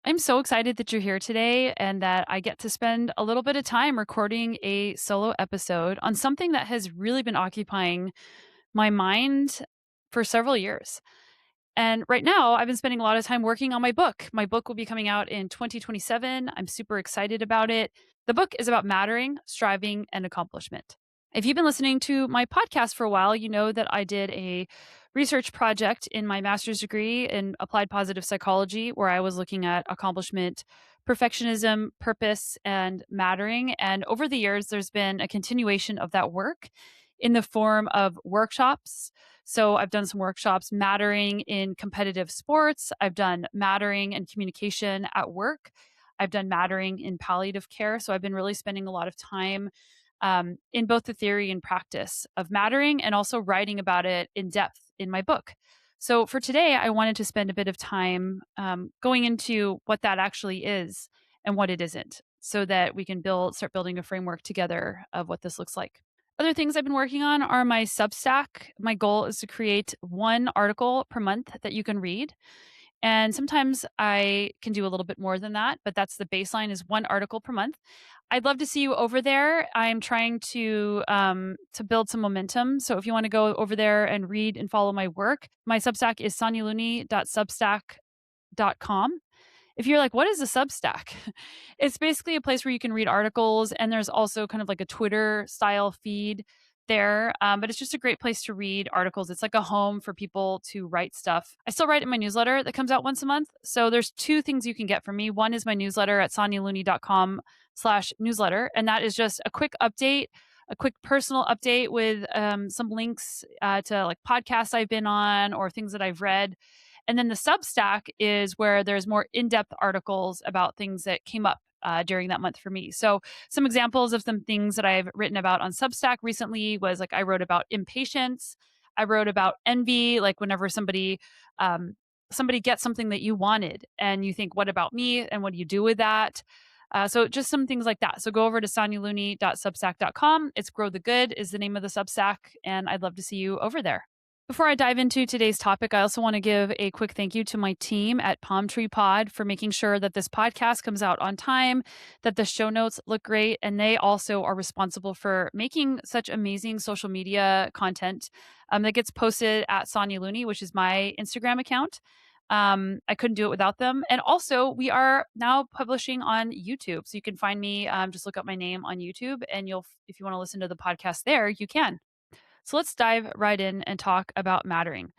I'm so excited that you're here today and that I get to spend a little bit of time recording a solo episode on something that has really been occupying my mind for several years. And right now, I've been spending a lot of time working on my book. My book will be coming out in 2027. I'm super excited about it. The book is about mattering, striving, and accomplishment. If you've been listening to my podcast for a while, you know that I did a research project in my master's degree in applied positive psychology where I was looking at accomplishment, perfectionism, purpose, and mattering. And over the years, there's been a continuation of that work in the form of workshops. So I've done some workshops mattering in competitive sports. I've done mattering and communication at work. I've done mattering in palliative care. So I've been really spending a lot of time in both the theory and practice of mattering and also writing about it in depth in my book. So for today, I wanted to spend a bit of time going into what that actually is and what it isn't so that we can start building a framework together of what this looks like. Other things I've been working on are my Substack. My goal is to create one article per month that you can read. And sometimes I can do a little bit more than that, but that's the baseline is one article per month. I'd love to see you over there. I'm trying to build some momentum. So if you want to go over there and read and follow my work, my Substack is sonyalooney.substack.com. If you're like, what is a Substack? It's basically a place where you can read articles, and there's also kind of like a Twitter style feed there. But it's just a great place to read articles. It's like a home for people to write stuff. I still write in my newsletter that comes out once a month. So there's two things you can get from me. One is my newsletter at sonyalooney.com/newsletter. And that is just a quick update, a quick personal update with some links to like podcasts I've been on or things that I've read. And then the Substack is where there's more in-depth articles about things that came up during that month for me. So some examples of some things that I've written about on Substack recently was like I wrote about impatience. I wrote about envy, like whenever somebody gets something that you wanted and you think, what about me? And what do you do with that? So just some things like that. So go over to sonyalooney.substack.com. It's Grow the Good is the name of the Substack, and I'd love to see you over there. Before I dive into today's topic, I also want to give a quick thank you to my team at Palm Tree Pod for making sure that this podcast comes out on time, that the show notes look great, and they also are responsible for making such amazing social media content that gets posted at Sonya Looney, which is my Instagram account. I couldn't do it without them. And also, we are now publishing on YouTube. So you can find me, just look up my name on YouTube, and if you want to listen to the podcast there, you can. So let's dive right in and talk about mattering.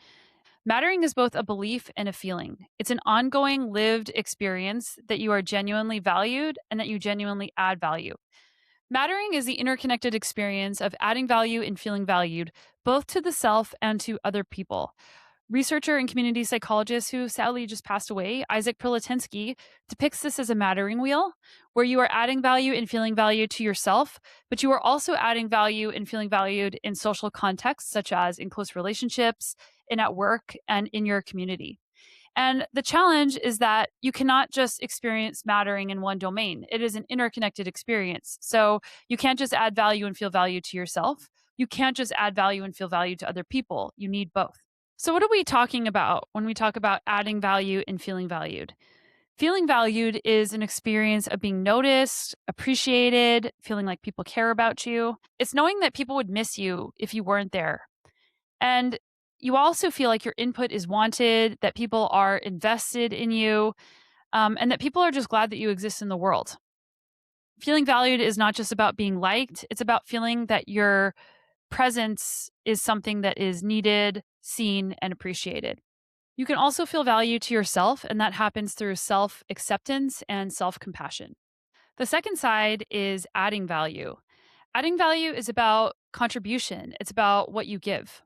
Mattering is both a belief and a feeling. It's an ongoing lived experience that you are genuinely valued and that you genuinely add value. Mattering is the interconnected experience of adding value and feeling valued, both to the self and to other people. Researcher and community psychologist who sadly just passed away, Isaac Proletinsky, depicts this as a mattering wheel, where you are adding value and feeling value to yourself, but you are also adding value and feeling valued in social contexts, such as in close relationships, and at work, and in your community. And the challenge is that you cannot just experience mattering in one domain. It is an interconnected experience. So you can't just add value and feel value to yourself. You can't just add value and feel value to other people. You need both. So, what are we talking about when we talk about adding value and feeling valued? Feeling valued is an experience of being noticed, appreciated, feeling like people care about you. It's knowing that people would miss you if you weren't there. And you also feel like your input is wanted, that people are invested in you, and that people are just glad that you exist in the world. Feeling valued is not just about being liked, it's about feeling that your presence is something that is needed, seen, and appreciated. You can also feel value to yourself, and that happens through self acceptance and self compassion. The second side is adding value. Adding value is about contribution, it's about what you give.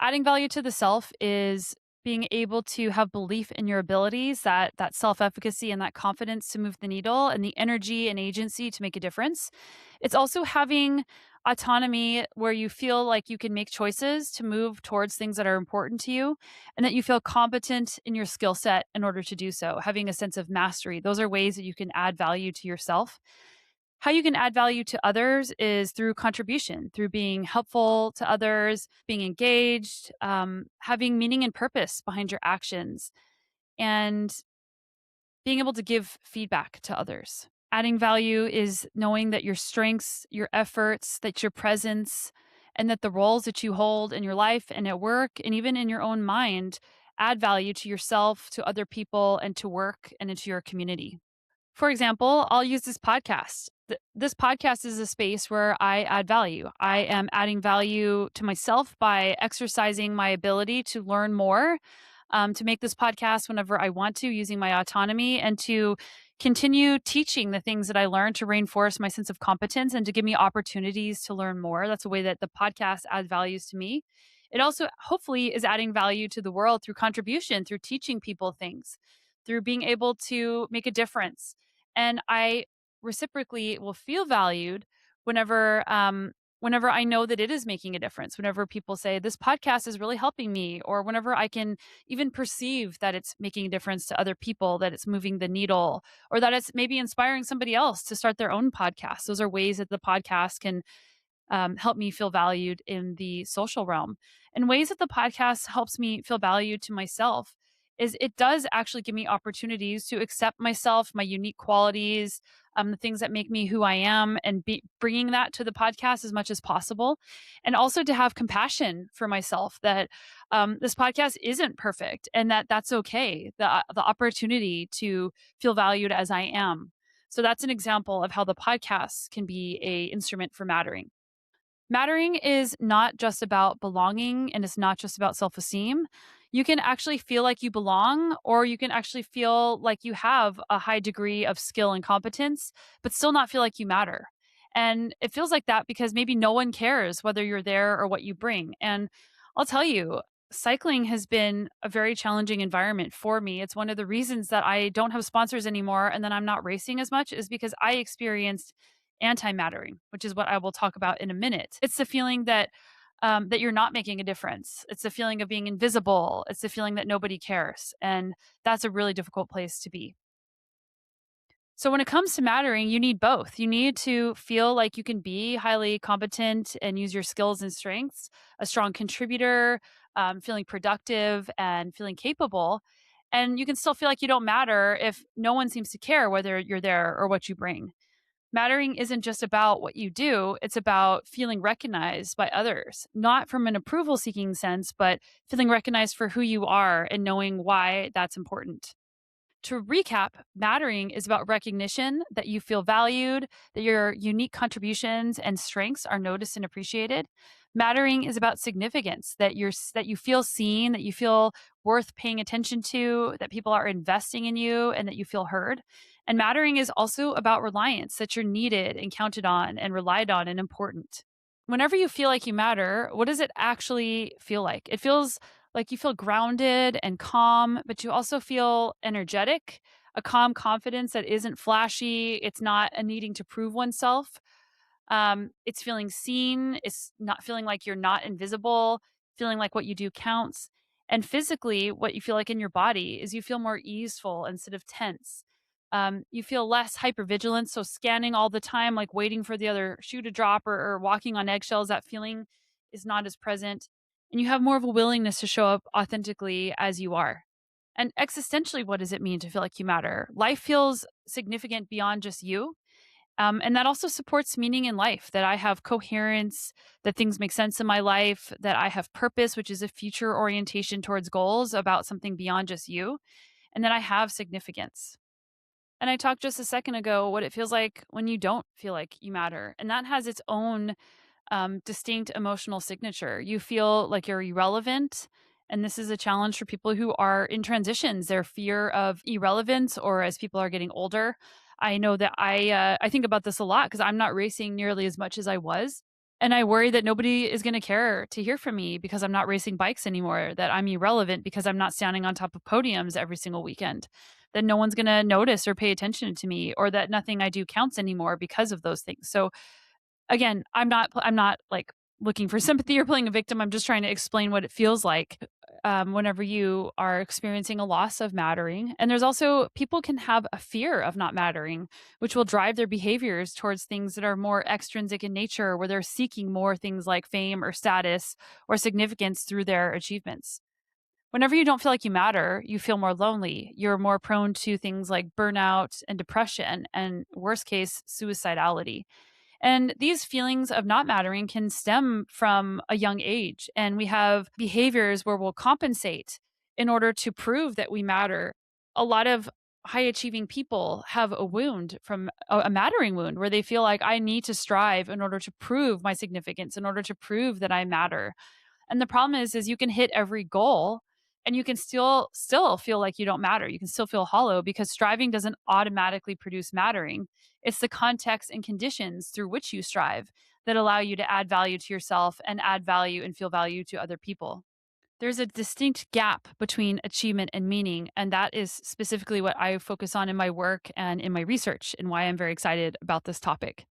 Adding value to the self is being able to have belief in your abilities, that self-efficacy and that confidence to move the needle and the energy and agency to make a difference. It's also having autonomy where you feel like you can make choices to move towards things that are important to you and that you feel competent in your skill set in order to do so, having a sense of mastery. Those are ways that you can add value to yourself. How you can add value to others is through contribution, through being helpful to others, being engaged, having meaning and purpose behind your actions, and being able to give feedback to others. Adding value is knowing that your strengths, your efforts, that your presence, and that the roles that you hold in your life and at work and even in your own mind add value to yourself, to other people, and to work and into your community. For example, I'll use this podcast. This podcast is a space where I add value. I am adding value to myself by exercising my ability to learn more, to make this podcast whenever I want to, using my autonomy, and to continue teaching the things that I learned to reinforce my sense of competence and to give me opportunities to learn more. That's a way that the podcast adds values to me. It also hopefully is adding value to the world through contribution, through teaching people things, through being able to make a difference. And I reciprocally will feel valued whenever I know that it is making a difference, whenever people say this podcast is really helping me, or whenever I can even perceive that it's making a difference to other people, that it's moving the needle, or that it's maybe inspiring somebody else to start their own podcast. Those are ways that the podcast can help me feel valued in the social realm. And ways that the podcast helps me feel valued to myself is it does actually give me opportunities to accept myself, my unique qualities, the things that make me who I am, and bringing that to the podcast as much as possible. And also to have compassion for myself that this podcast isn't perfect and that that's okay. The opportunity to feel valued as I am. So that's an example of how the podcast can be a instrument for mattering. Mattering is not just about belonging and it's not just about self esteem. You can actually feel like you belong, or you can actually feel like you have a high degree of skill and competence, but still not feel like you matter. And it feels like that because maybe no one cares whether you're there or what you bring. And I'll tell you, cycling has been a very challenging environment for me. It's one of the reasons that I don't have sponsors anymore and that I'm not racing as much is because I experienced anti-mattering, which is what I will talk about in a minute. It's the feeling that that you're not making a difference. It's the feeling of being invisible. It's the feeling that nobody cares, and that's a really difficult place to be. So when it comes to mattering, you need both. You need to feel like you can be highly competent and use your skills and strengths, a strong contributor, feeling productive and feeling capable. And you can still feel like you don't matter if no one seems to care whether you're there or what you bring. Mattering isn't just about what you do, it's about feeling recognized by others, not from an approval seeking sense, but feeling recognized for who you are and knowing why that's important. To recap, mattering is about recognition that you feel valued, that your unique contributions and strengths are noticed and appreciated. Mattering is about significance, that you feel seen, that you feel worth paying attention to, that people are investing in you and that you feel heard. And mattering is also about reliance, that you're needed and counted on and relied on and important. Whenever you feel like you matter, what does it actually feel like? It feels like you feel grounded and calm, but you also feel energetic, a calm confidence that isn't flashy. It's not a needing to prove oneself. It's feeling seen. It's not feeling like you're not invisible, feeling like what you do counts. And physically, what you feel like in your body is you feel more easeful instead of tense. You feel less hypervigilant. So, scanning all the time, like waiting for the other shoe to drop or walking on eggshells, that feeling is not as present. And you have more of a willingness to show up authentically as you are. And existentially, what does it mean to feel like you matter? Life feels significant beyond just you, and that also supports meaning in life, that I have coherence, that things make sense in my life, that I have purpose, which is a future orientation towards goals about something beyond just you, and that I have significance. And I talked just a second ago what it feels like when you don't feel like you matter. And that has its own distinct emotional signature. You feel like you're irrelevant. And this is a challenge for people who are in transitions, their fear of irrelevance, or as people are getting older. I know that I think about this a lot because I'm not racing nearly as much as I was. And I worry that nobody is going to care to hear from me because I'm not racing bikes anymore, that I'm irrelevant because I'm not standing on top of podiums every single weekend, that no one's going to notice or pay attention to me, or that nothing I do counts anymore because of those things. So again, I'm not like looking for sympathy or playing a victim. I'm just trying to explain what it feels like whenever you are experiencing a loss of mattering. And there's also people can have a fear of not mattering, which will drive their behaviors towards things that are more extrinsic in nature, where they're seeking more things like fame or status or significance through their achievements. Whenever you don't feel like you matter, you feel more lonely. You're more prone to things like burnout and depression, and worst case, suicidality. And these feelings of not mattering can stem from a young age. And we have behaviors where we'll compensate in order to prove that we matter. A lot of high achieving people have a wound from a mattering wound where they feel like I need to strive in order to prove my significance, in order to prove that I matter. And the problem is you can hit every goal and you can still feel like you don't matter. You can still feel hollow because striving doesn't automatically produce mattering. It's the context and conditions through which you strive that allow you to add value to yourself and add value and feel value to other people. There's a distinct gap between achievement and meaning, and that is specifically what I focus on in my work and in my research, and why I'm very excited about this topic.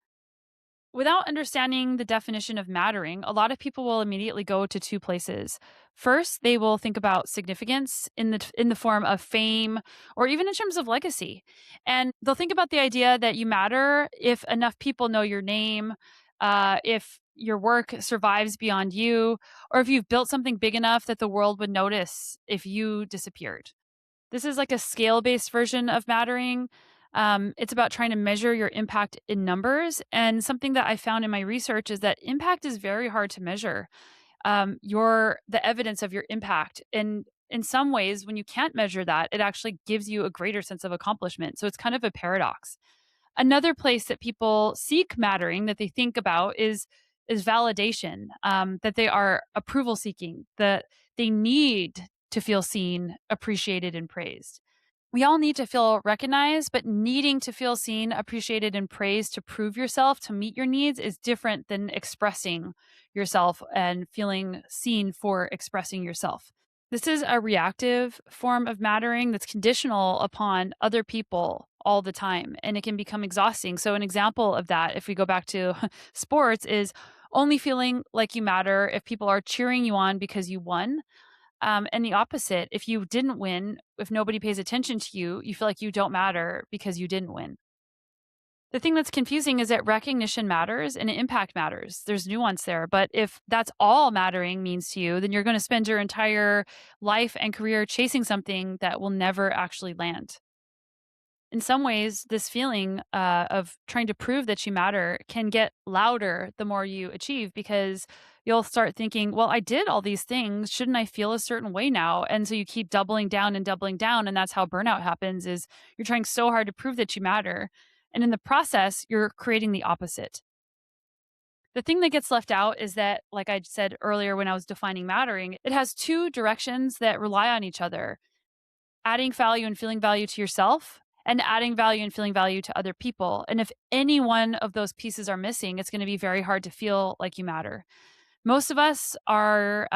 Without understanding the definition of mattering, a lot of people will immediately go to two places. First, they will think about significance in the form of fame or even in terms of legacy. And they'll think about the idea that you matter if enough people know your name, if your work survives beyond you, or if you've built something big enough that the world would notice if you disappeared. This is like a scale based version of mattering. It's about trying to measure your impact in numbers. And something that I found in my research is that impact is very hard to measure. The evidence of your impact. And in some ways, when you can't measure that, it actually gives you a greater sense of accomplishment. So it's kind of a paradox. Another place that people seek mattering that they think about is validation, that they are approval seeking, that they need to feel seen, appreciated, and praised. We all need to feel recognized, but needing to feel seen, appreciated, and praised to prove yourself, to meet your needs, is different than expressing yourself and feeling seen for expressing yourself. This is a reactive form of mattering that's conditional upon other people all the time, and it can become exhausting. So, an example of that, if we go back to sports, is only feeling like you matter if people are cheering you on because you won, and the opposite, if you didn't win, if nobody pays attention to you, you feel like you don't matter because you didn't win. The thing that's confusing is that recognition matters and impact matters. There's nuance there. But if that's all mattering means to you, then you're going to spend your entire life and career chasing something that will never actually land. In some ways, this feeling of trying to prove that you matter can get louder the more you achieve because you'll start thinking, well, I did all these things. Shouldn't I feel a certain way now? And so you keep doubling down and doubling down. And that's how burnout happens is you're trying so hard to prove that you matter. And in the process, you're creating the opposite. The thing that gets left out is that, like I said earlier when I was defining mattering, it has two directions that rely on each other: adding value and feeling value to yourself, and adding value and feeling value to other people. And if any one of those pieces are missing, it's going to be very hard to feel like you matter. Most of us are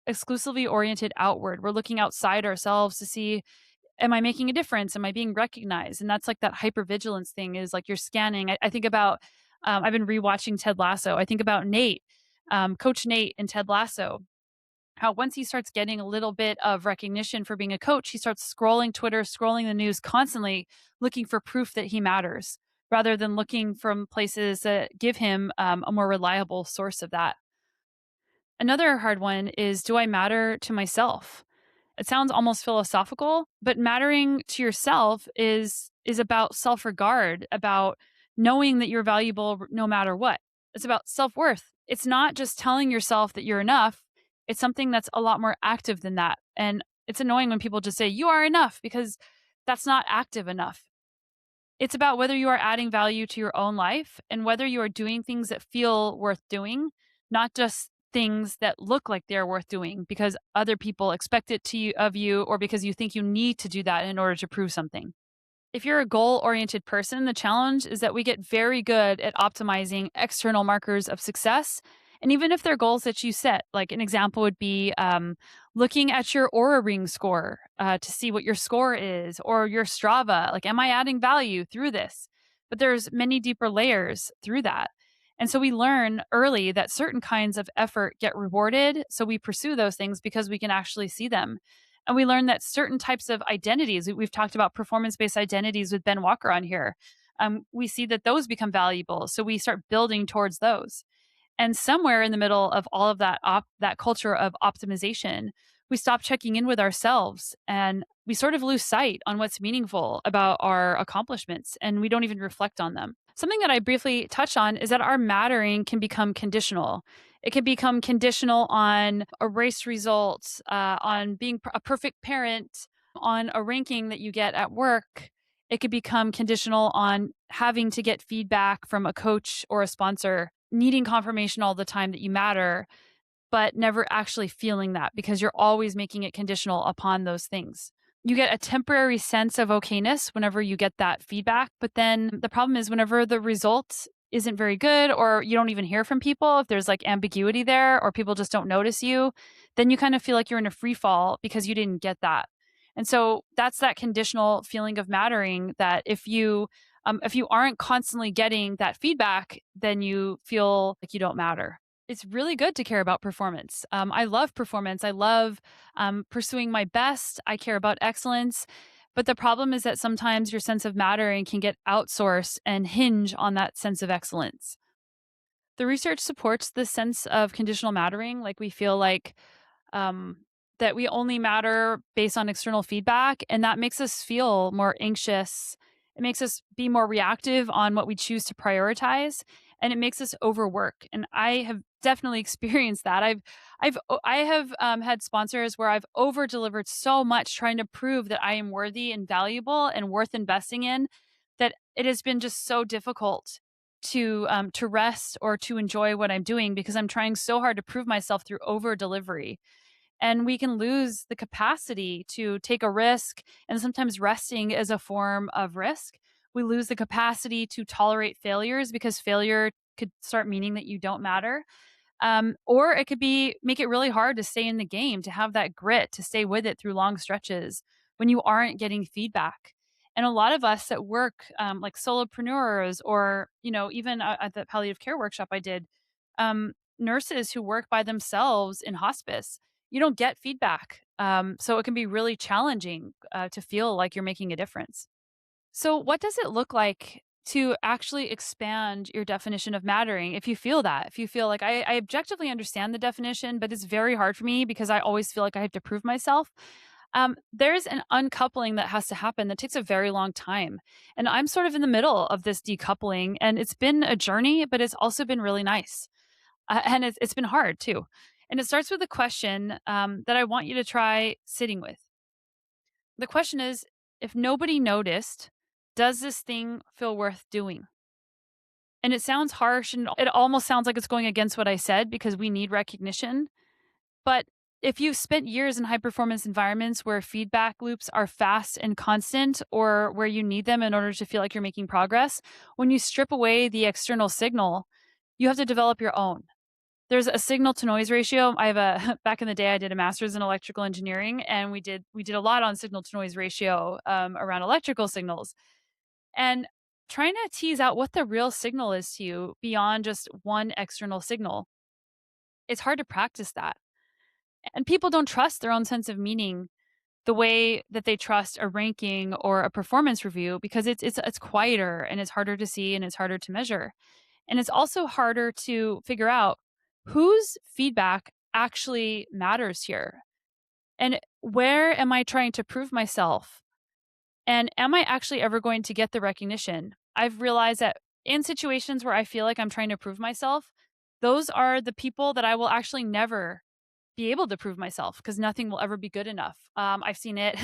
exclusively oriented outward. We're looking outside ourselves to see, am I making a difference? Am I being recognized? And that's like that hypervigilance thing, is like you're scanning. I think about, I've been rewatching Ted Lasso. I think about Nate, Coach Nate in Ted Lasso, how once he starts getting a little bit of recognition for being a coach, he starts scrolling Twitter, scrolling the news constantly, looking for proof that he matters, rather than looking from places that give him a more reliable source of that. Another hard one is, do I matter to myself? It sounds almost philosophical, but mattering to yourself is about self-regard, about knowing that you're valuable no matter what. It's about self-worth. It's not just telling yourself that you're enough. It's something that's a lot more active than that. And it's annoying when people just say you are enough, because that's not active enough. It's about whether you are adding value to your own life and whether you are doing things that feel worth doing, not just things that look like they're worth doing because other people expect it of you, or because you think you need to do that in order to prove something. If you're a goal oriented person, the challenge is that we get very good at optimizing external markers of success. And even if they're goals that you set, like an example would be looking at your Aura Ring score to see what your score is, or your Strava, like, am I adding value through this? But there's many deeper layers through that. And so we learn early that certain kinds of effort get rewarded. So we pursue those things because we can actually see them. And we learn that certain types of identities, we've talked about performance based identities with Ben Walker on here. We see that those become valuable. So we start building towards those. And somewhere in the middle of all of that culture of optimization, we stop checking in with ourselves and we sort of lose sight on what's meaningful about our accomplishments and we don't even reflect on them. Something that I briefly touch on is that our mattering can become conditional. It can become conditional on a race result, on being a perfect parent, on a ranking that you get at work. It could become conditional on having to get feedback from a coach or a sponsor, needing confirmation all the time that you matter, but never actually feeling that because you're always making it conditional upon those things. You get a temporary sense of okayness whenever you get that feedback. But then the problem is whenever the result isn't very good or you don't even hear from people, if there's like ambiguity there or people just don't notice you, then you kind of feel like you're in a free fall because you didn't get that. And so that's that conditional feeling of mattering that if you aren't constantly getting that feedback, then you feel like you don't matter. It's really good to care about performance. I love performance. I love pursuing my best. I care about excellence. But the problem is that sometimes your sense of mattering can get outsourced and hinge on that sense of excellence. The research supports this sense of conditional mattering. Like we feel like um, that we only matter based on external feedback. And that makes us feel more anxious. It makes us be more reactive on what we choose to prioritize. And it makes us overwork. And I have definitely experienced that. I have had sponsors where I've over delivered so much trying to prove that I am worthy and valuable and worth investing in that it has been just so difficult to rest or to enjoy what I'm doing because I'm trying so hard to prove myself through over delivery and we can lose the capacity to take a risk. And sometimes resting is a form of risk. We lose the capacity to tolerate failures because failure could start meaning that you don't matter. Or it could be make it really hard to stay in the game, to have that grit, to stay with it through long stretches when you aren't getting feedback. And a lot of us at work, like solopreneurs, or even at the palliative care workshop I did, nurses who work by themselves in hospice, you don't get feedback, so it can be really challenging to feel like you're making a difference. So, what does it look like to actually expand your definition of mattering if you feel that? If you feel like I objectively understand the definition, but it's very hard for me because I always feel like I have to prove myself. There's an uncoupling that has to happen that takes a very long time. And I'm sort of in the middle of this decoupling, and it's been a journey, but it's also been really nice. And it's been hard too. And it starts with a question that I want you to try sitting with. The question is, if nobody noticed, does this thing feel worth doing? And it sounds harsh and it almost sounds like it's going against what I said because we need recognition. But if you've spent years in high performance environments where feedback loops are fast and constant or where you need them in order to feel like you're making progress, when you strip away the external signal, you have to develop your own. There's a signal to noise ratio. I have a back in the day I did a master's in electrical engineering and we did a lot on signal to noise ratio around electrical signals and trying to tease out what the real signal is to you beyond just one external signal. It's hard to practice that. And people don't trust their own sense of meaning the way that they trust a ranking or a performance review because it's quieter and it's harder to see and it's harder to measure. And it's also harder to figure out whose feedback actually matters here. And where am I trying to prove myself? And am I actually ever going to get the recognition? I've realized that in situations where I feel like I'm trying to prove myself, those are the people that I will actually never be able to prove myself because nothing will ever be good enough. I've seen it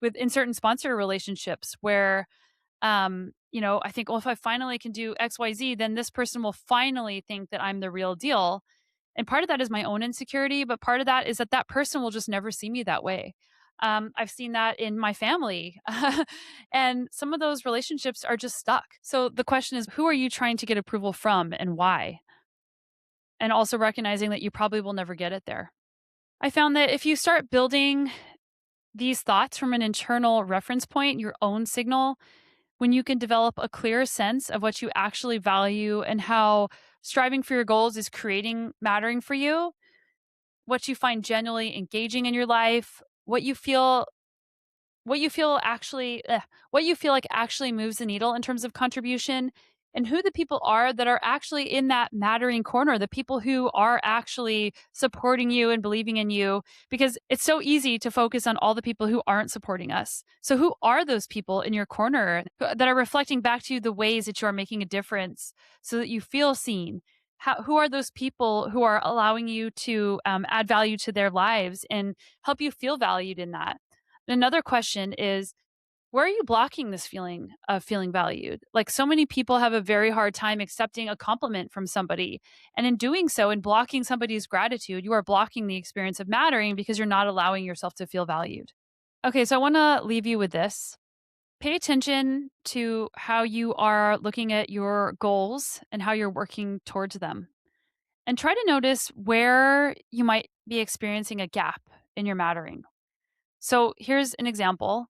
with in certain sponsor relationships where I think, well, if I finally can do XYZ, then this person will finally think that I'm the real deal. And part of that is my own insecurity, but part of that is that that person will just never see me that way. I've seen that in my family. And some of those relationships are just stuck. So the question is, who are you trying to get approval from and why? And also recognizing that you probably will never get it there. I found that if you start building these thoughts from an internal reference point, your own signal, when you can develop a clear sense of what you actually value and how striving for your goals is creating mattering for you, what you find genuinely engaging in your life, what you feel actually what you feel like actually moves the needle in terms of contribution, and who the people are that are actually in that mattering corner, the people who are actually supporting you and believing in you, because it's so easy to focus on all the people who aren't supporting us. So who are those people in your corner that are reflecting back to you the ways that you are making a difference so that you feel seen? Who are those people who are allowing you to add value to their lives and help you feel valued in that? Another question is, where are you blocking this feeling of feeling valued? Like, so many people have a very hard time accepting a compliment from somebody. And in doing so, in blocking somebody's gratitude, you are blocking the experience of mattering because you're not allowing yourself to feel valued. Okay, so I want to leave you with this. Pay attention to how you are looking at your goals and how you're working towards them. And try to notice where you might be experiencing a gap in your mattering. So here's an example.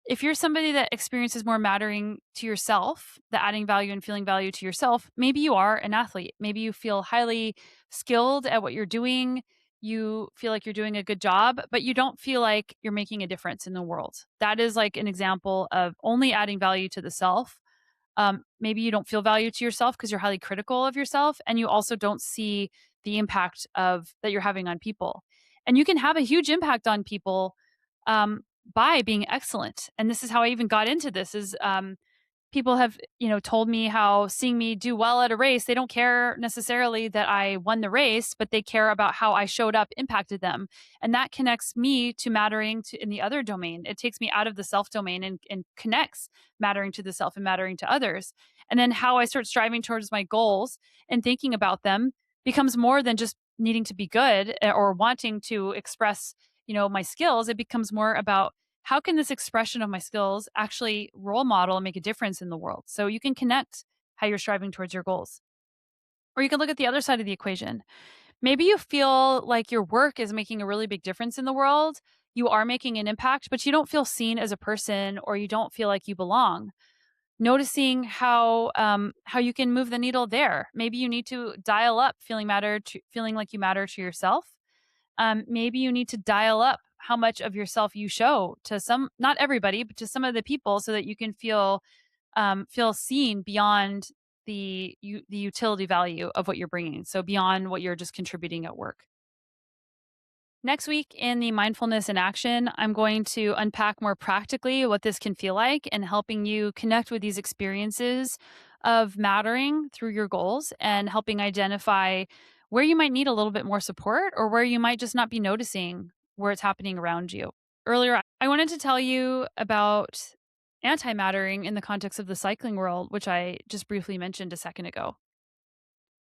If you're somebody that experiences more mattering to yourself, the adding value and feeling value to yourself, maybe you are an athlete. Maybe you feel highly skilled at what you're doing. You feel like you're doing a good job, but you don't feel like you're making a difference in the world. That is like an example of only adding value to the self. Maybe you don't feel value to yourself because you're highly critical of yourself, and you also don't see the impact of that you're having on people. And you can have a huge impact on people um, by being excellent. And this is how I even got into this. Is People have, told me how seeing me do well at a race, they don't care necessarily that I won the race, but they care about how I showed up impacted them. And that connects me to mattering to in the other domain. It takes me out of the self domain and connects mattering to the self and mattering to others. And then how I start striving towards my goals and thinking about them becomes more than just needing to be good or wanting to express, my skills. It becomes more about how can this expression of my skills actually role model and make a difference in the world? So you can connect how you're striving towards your goals. Or you can look at the other side of the equation. Maybe you feel like your work is making a really big difference in the world. You are making an impact, but you don't feel seen as a person or you don't feel like you belong. Noticing how you can move the needle there. Maybe you need to dial up feeling like you matter to yourself. Maybe you need to dial up how much of yourself you show to some, not everybody, but to some of the people, so that you can feel seen beyond the utility value of what you're bringing. So beyond what you're just contributing at work. Next week in the mindfulness in action, I'm going to unpack more practically what this can feel like and helping you connect with these experiences of mattering through your goals and helping identify where you might need a little bit more support or where you might just not be noticing where it's happening around you. Earlier, I wanted to tell you about antimattering in the context of the cycling world, which I just briefly mentioned a second ago.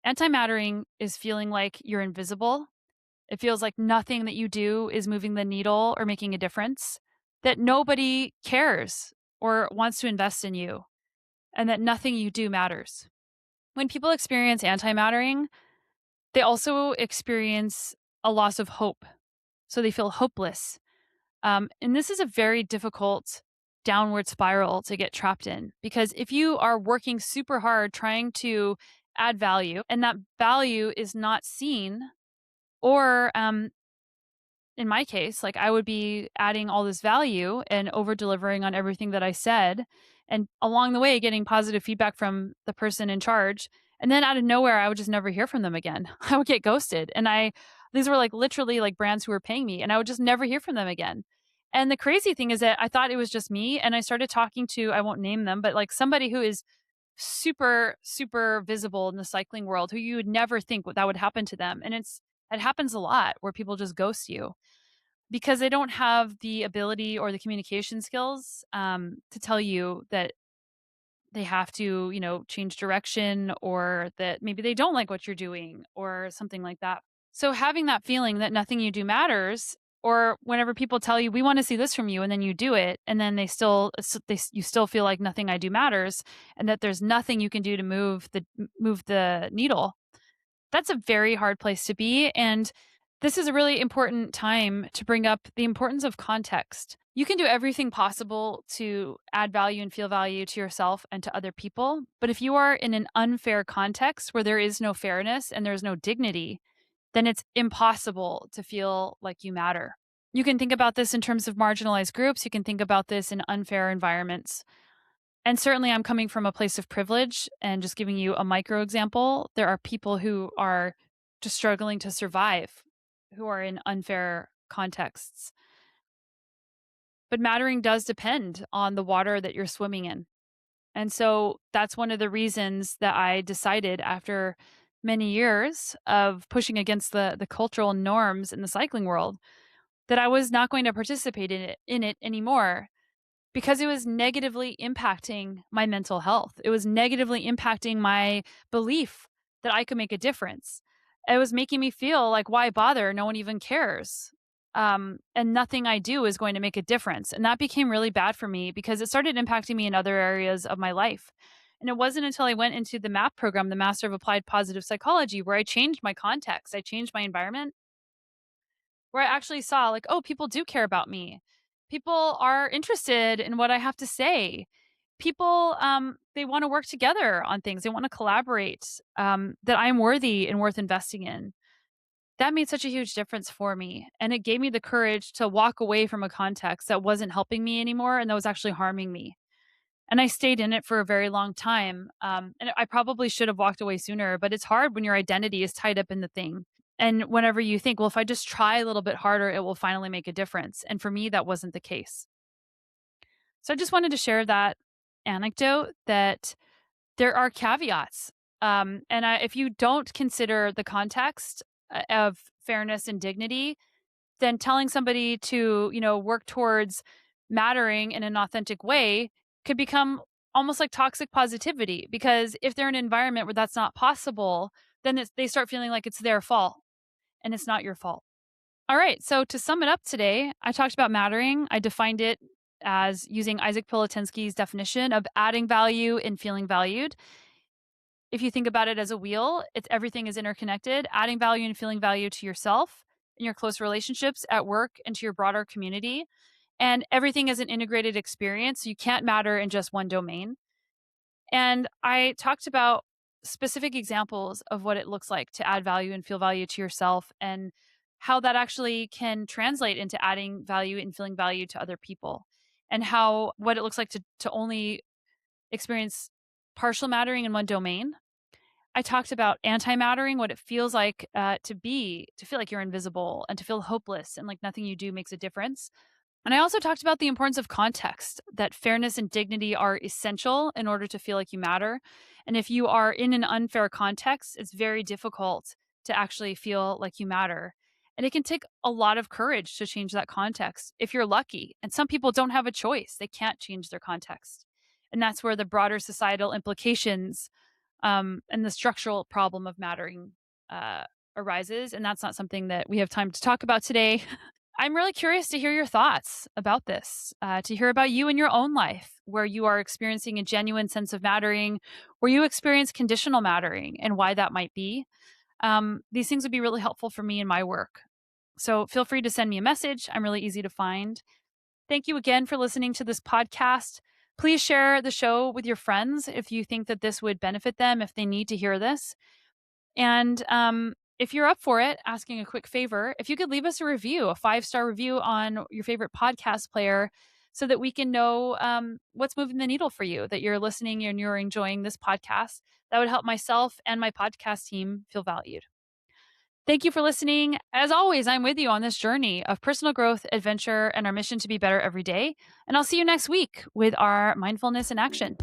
Antimattering is feeling like you're invisible. It feels like nothing that you do is moving the needle or making a difference, that nobody cares or wants to invest in you, and that nothing you do matters. When people experience antimattering, they also experience a loss of hope. So they feel hopeless. And this is a very difficult downward spiral to get trapped in, because if you are working super hard trying to add value and that value is not seen, or in my case, like, I would be adding all this value and over delivering on everything that I said, and along the way getting positive feedback from the person in charge. And then out of nowhere, I would just never hear from them again. I would get ghosted. And these were like literally like brands who were paying me, and I would just never hear from them again. And the crazy thing is that I thought it was just me. And I started talking to, I won't name them, but like somebody who is super, super visible in the cycling world who you would never think that would happen to them. And it happens a lot where people just ghost you because they don't have the ability or the communication skills to tell you that they have to, change direction, or that maybe they don't like what you're doing or something like that. So having that feeling that nothing you do matters, or whenever people tell you, we want to see this from you, and then you do it, and then you still feel like nothing I do matters, and that there's nothing you can do to move the needle. That's a very hard place to be. And this is a really important time to bring up the importance of context. You can do everything possible to add value and feel value to yourself and to other people. But if you are in an unfair context where there is no fairness and there's no dignity, then it's impossible to feel like you matter. You can think about this in terms of marginalized groups. You can think about this in unfair environments. And certainly, I'm coming from a place of privilege and just giving you a micro example. There are people who are just struggling to survive, who are in unfair contexts. But mattering does depend on the water that you're swimming in. And so that's one of the reasons that I decided after many years of pushing against the cultural norms in the cycling world that I was not going to participate in it anymore because it was negatively impacting my mental health. It was negatively impacting my belief that I could make a difference. It was making me feel like, why bother? No one even cares. And nothing I do is going to make a difference. And that became really bad for me because it started impacting me in other areas of my life. And it wasn't until I went into the MAP program, the Master of Applied Positive Psychology, where I changed my context, I changed my environment, where I actually saw like, oh, people do care about me. People are interested in what I have to say. People, they want to work together on things. They want to collaborate. That I'm worthy and worth investing in. That made such a huge difference for me, and it gave me the courage to walk away from a context that wasn't helping me anymore and that was actually harming me. And I stayed in it for a very long time. And I probably should have walked away sooner, but it's hard when your identity is tied up in the thing. And whenever you think, well, if I just try a little bit harder, it will finally make a difference. And for me, that wasn't the case. So I just wanted to share that anecdote that there are caveats. If you don't consider the context of fairness and dignity, then telling somebody to, work towards mattering in an authentic way could become almost like toxic positivity because if they're in an environment where that's not possible, then they start feeling like it's their fault and it's not your fault. All right. So to sum it up today, I talked about mattering. I defined it as using Isaac Pilotensky's definition of adding value and feeling valued. If you think about it as a wheel, it's everything is interconnected, adding value and feeling value to yourself in your close relationships at work and to your broader community. And everything is an integrated experience. You can't matter in just one domain. And I talked about specific examples of what it looks like to add value and feel value to yourself and how that actually can translate into adding value and feeling value to other people and how what it looks like to only experience partial mattering in one domain. I talked about anti-mattering, what it feels like to feel like you're invisible and to feel hopeless and like nothing you do makes a difference. And I also talked about the importance of context, that fairness and dignity are essential in order to feel like you matter. And if you are in an unfair context, it's very difficult to actually feel like you matter. And it can take a lot of courage to change that context if you're lucky. And some people don't have a choice, they can't change their context. And that's where the broader societal implications and the structural problem of mattering arises. And that's not something that we have time to talk about today. I'm really curious to hear your thoughts about this, to hear about you in your own life, where you are experiencing a genuine sense of mattering, where you experience conditional mattering, and why that might be. These things would be really helpful for me in my work. So feel free to send me a message. I'm really easy to find. Thank you again for listening to this podcast. Please share the show with your friends if you think that this would benefit them, if they need to hear this. And if you're up for it, asking a quick favor, if you could leave us a review, a 5-star review on your favorite podcast player, so that we can know what's moving the needle for you, that you're listening and you're enjoying this podcast. That would help myself and my podcast team feel valued. Thank you for listening. As always, I'm with you on this journey of personal growth, adventure, and our mission to be better every day. And I'll see you next week with our mindfulness in action.